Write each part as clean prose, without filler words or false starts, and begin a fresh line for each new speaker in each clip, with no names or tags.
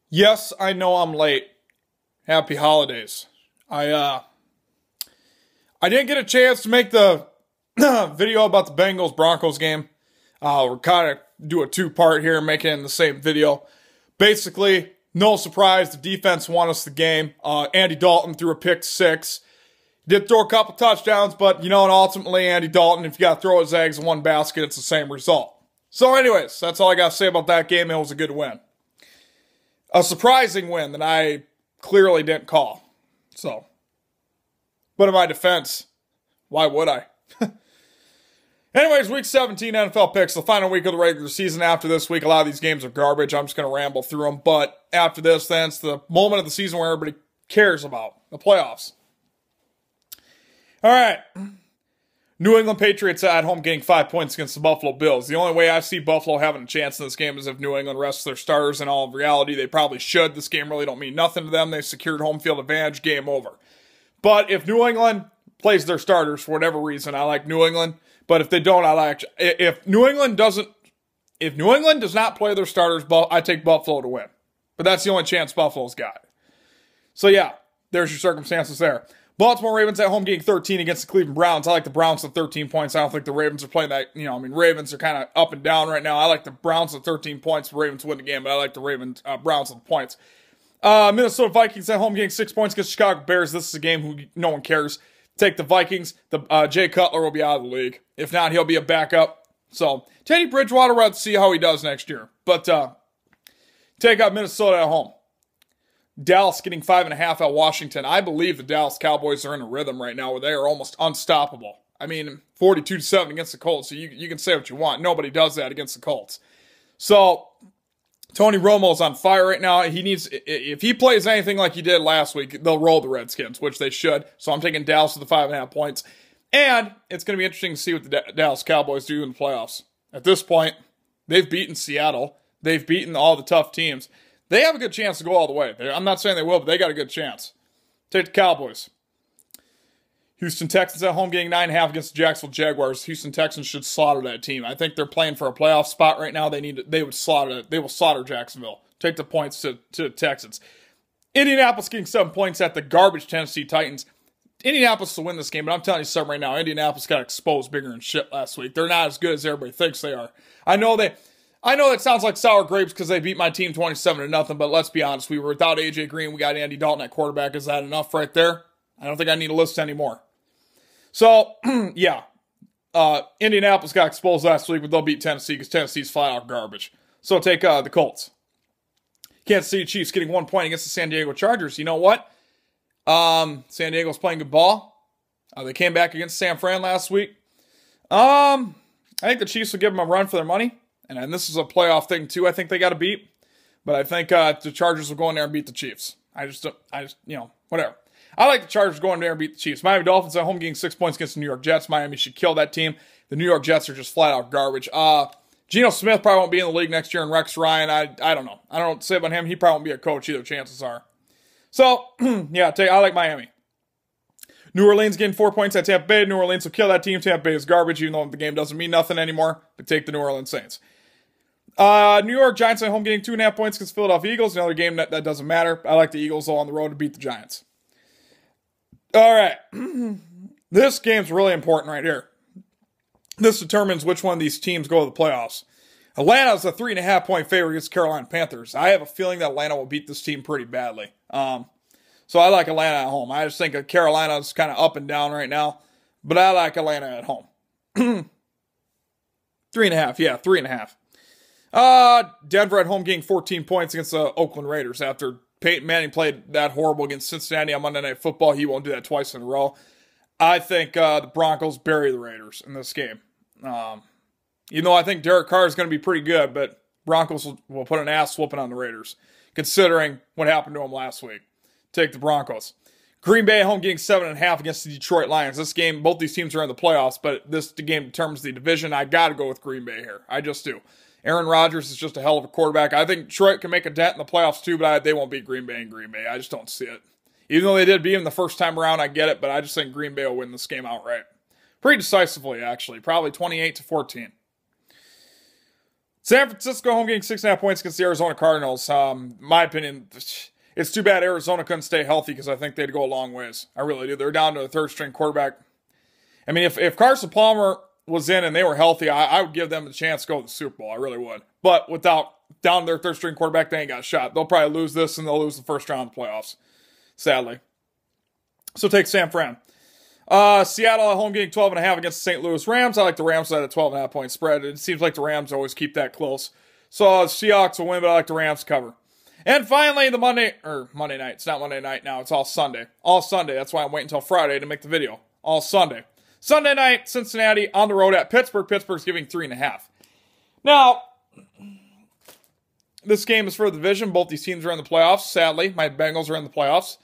Yes, I know I'm late. Happy holidays. I didn't get a chance to make the video about the Bengals Broncos game. We're kind of do a two-part here, making it in the same video. Basically, no surprise, the defense won us the game. Andy Dalton threw a pick six. Did throw a couple touchdowns, but and ultimately Andy Dalton, if you got to throw his eggs in one basket, it's the same result. So anyways, that's all I got to say about that game. It was a good win. A surprising win that I clearly didn't call. So, but in my defense, why would I? Anyways, week 17 NFL picks, the final week of the regular season. After this week, a lot of these games are garbage. I'm just going to ramble through them. But after this, then it's the moment of the season where everybody cares about, the playoffs. All right. New England Patriots at home getting 5 points against the Buffalo Bills. The only way I see Buffalo having a chance in this game is if New England rests their starters. In all reality, they probably should. This game really don't mean nothing to them. They secured home field advantage, game over. But if New England plays their starters for whatever reason, I like New England. But if they don't, if New England does not play their starters, I take Buffalo to win. But that's the only chance Buffalo's got. So yeah, there's your circumstances there. Baltimore Ravens at home getting 13 against the Cleveland Browns. I like the Browns at 13 points. I don't think the Ravens are playing that, Ravens are kind of up and down right now. I like the Browns at 13 points. The Ravens win the game, but I like the Browns at the points. Minnesota Vikings at home getting 6 points against Chicago Bears. This is a game who no one cares. Take the Vikings. Jay Cutler will be out of the league. If not, he'll be a backup. So, Teddy Bridgewater, we'll have to see how he does next year. But take out Minnesota at home. Dallas getting 5.5 at Washington. I believe the Dallas Cowboys are in a rhythm right now where they are almost unstoppable. I mean, 42-7 against the Colts, so you can say what you want. Nobody does that against the Colts. So, Tony Romo's on fire right now. If he plays anything like he did last week, they'll roll the Redskins, which they should. So I'm taking Dallas with the 5.5 points. And it's going to be interesting to see what the Dallas Cowboys do in the playoffs. At this point, they've beaten Seattle. They've beaten all the tough teams. They have a good chance to go all the way. I'm not saying they will, but they got a good chance. Take the Cowboys. Houston Texans at home getting 9.5 against the Jacksonville Jaguars. Houston Texans should slaughter that team. I think they're playing for a playoff spot right now. They will slaughter Jacksonville. Take the points to Texans. Indianapolis getting 7 points at the garbage Tennessee Titans. Indianapolis will win this game, but I'm telling you something right now. Indianapolis got exposed bigger than shit last week. They're not as good as everybody thinks they are. I know that sounds like sour grapes because they beat my team 27-0, but let's be honest. We were without A.J. Green. We got Andy Dalton at quarterback. Is that enough right there? I don't think I need to list anymore. So, yeah. Indianapolis got exposed last week, but they'll beat Tennessee because Tennessee's flat out garbage. So take the Colts. Kansas City Chiefs getting 1 point against the San Diego Chargers. You know what? San Diego's playing good ball. They came back against San Fran last week. I think the Chiefs will give them a run for their money. And this is a playoff thing, too. I think they got to beat. But I think the Chargers will go in there and beat the Chiefs. Whatever. I like the Chargers going there and beat the Chiefs. Miami Dolphins at home getting 6 points against the New York Jets. Miami should kill that team. The New York Jets are just flat out garbage. Geno Smith probably won't be in the league next year, and Rex Ryan, I don't know. I don't know what to say about him. He probably won't be a coach either, chances are. So, yeah, I like Miami. New Orleans getting 4 points at Tampa Bay. New Orleans will kill that team. Tampa Bay is garbage, even though the game doesn't mean nothing anymore. But take the New Orleans Saints. New York Giants at home getting 2.5 points against Philadelphia Eagles. Another game that doesn't matter. I like the Eagles all on the road to beat the Giants. All right. This game's really important right here. This determines which one of these teams go to the playoffs. Atlanta's a 3.5 point favorite against Carolina Panthers. I have a feeling that Atlanta will beat this team pretty badly. So I like Atlanta at home. I just think that Carolina's kind of up and down right now. But I like Atlanta at home. 3.5. Yeah, 3.5. Denver at home getting 14 points against the Oakland Raiders after Peyton Manning played that horrible against Cincinnati on Monday Night Football. He won't do that twice in a row. I think the Broncos bury the Raiders in this game. Even though I think Derek Carr is going to be pretty good, but Broncos will put an ass whooping on the Raiders, considering what happened to them last week. Take the Broncos. Green Bay at home getting 7.5 against the Detroit Lions. This game, both these teams are in the playoffs, but this game determines the division. I got to go with Green Bay here. I just do. Aaron Rodgers is just a hell of a quarterback. I think Detroit can make a dent in the playoffs too, but they won't beat Green Bay in Green Bay. I just don't see it. Even though they did beat him the first time around, I get it, but I just think Green Bay will win this game outright. Pretty decisively, actually. Probably 28-14. San Francisco home getting 6.5 points against the Arizona Cardinals. My opinion, it's too bad Arizona couldn't stay healthy because I think they'd go a long ways. I really do. They're down to a third-string quarterback. I mean, if Carson Palmer was in and they were healthy, I would give them the chance to go to the Super Bowl. I really would. But without down to their third-string quarterback, they ain't got a shot. They'll probably lose this and they'll lose the first round of the playoffs, sadly. So take San Fran. Seattle at home getting 12.5 against the St. Louis Rams. I like the Rams at a 12.5 point spread. It seems like the Rams always keep that close. So Seahawks will win, but I like the Rams to cover. And finally, the Monday night. It's not Monday night now. It's all Sunday. All Sunday. That's why I'm waiting until Friday to make the video. All Sunday. Sunday night, Cincinnati on the road at Pittsburgh. Pittsburgh's giving 3.5. Now, this game is for the division. Both these teams are in the playoffs. Sadly, my Bengals are in the playoffs.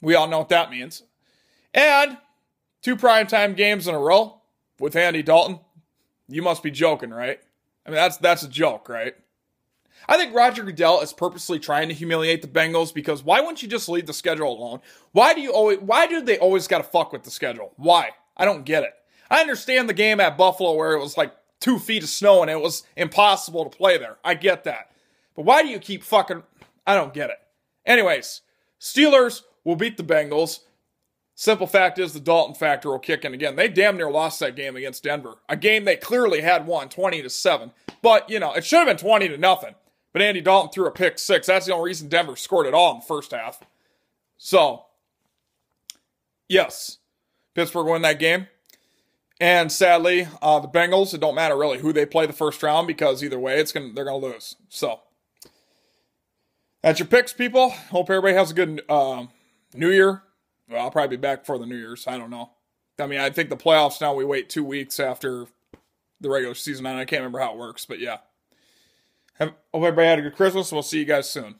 We all know what that means. And 2 primetime games in a row with Andy Dalton. You must be joking, right? I mean, that's a joke, right? I think Roger Goodell is purposely trying to humiliate the Bengals because why wouldn't you just leave the schedule alone? Why do they always got to fuck with the schedule? Why? I don't get it. I understand the game at Buffalo where it was like 2 feet of snow and it was impossible to play there. I get that. But why do you keep fucking... I don't get it. Anyways, Steelers will beat the Bengals. Simple fact is the Dalton factor will kick in again. They damn near lost that game against Denver. A game they clearly had won 20-7. But, it should have been 20-0. But Andy Dalton threw a pick 6. That's the only reason Denver scored at all in the first half. So, yes, Pittsburgh won that game. And sadly, the Bengals, it don't matter really who they play the first round because either way, they're going to lose. So, that's your picks, people. Hope everybody has a good New Year. Well, I'll probably be back before the New Year's. I don't know. I mean, I think the playoffs now, we wait 2 weeks after the regular season. And I can't remember how it works, but yeah. Hope everybody had a good Christmas. We'll see you guys soon.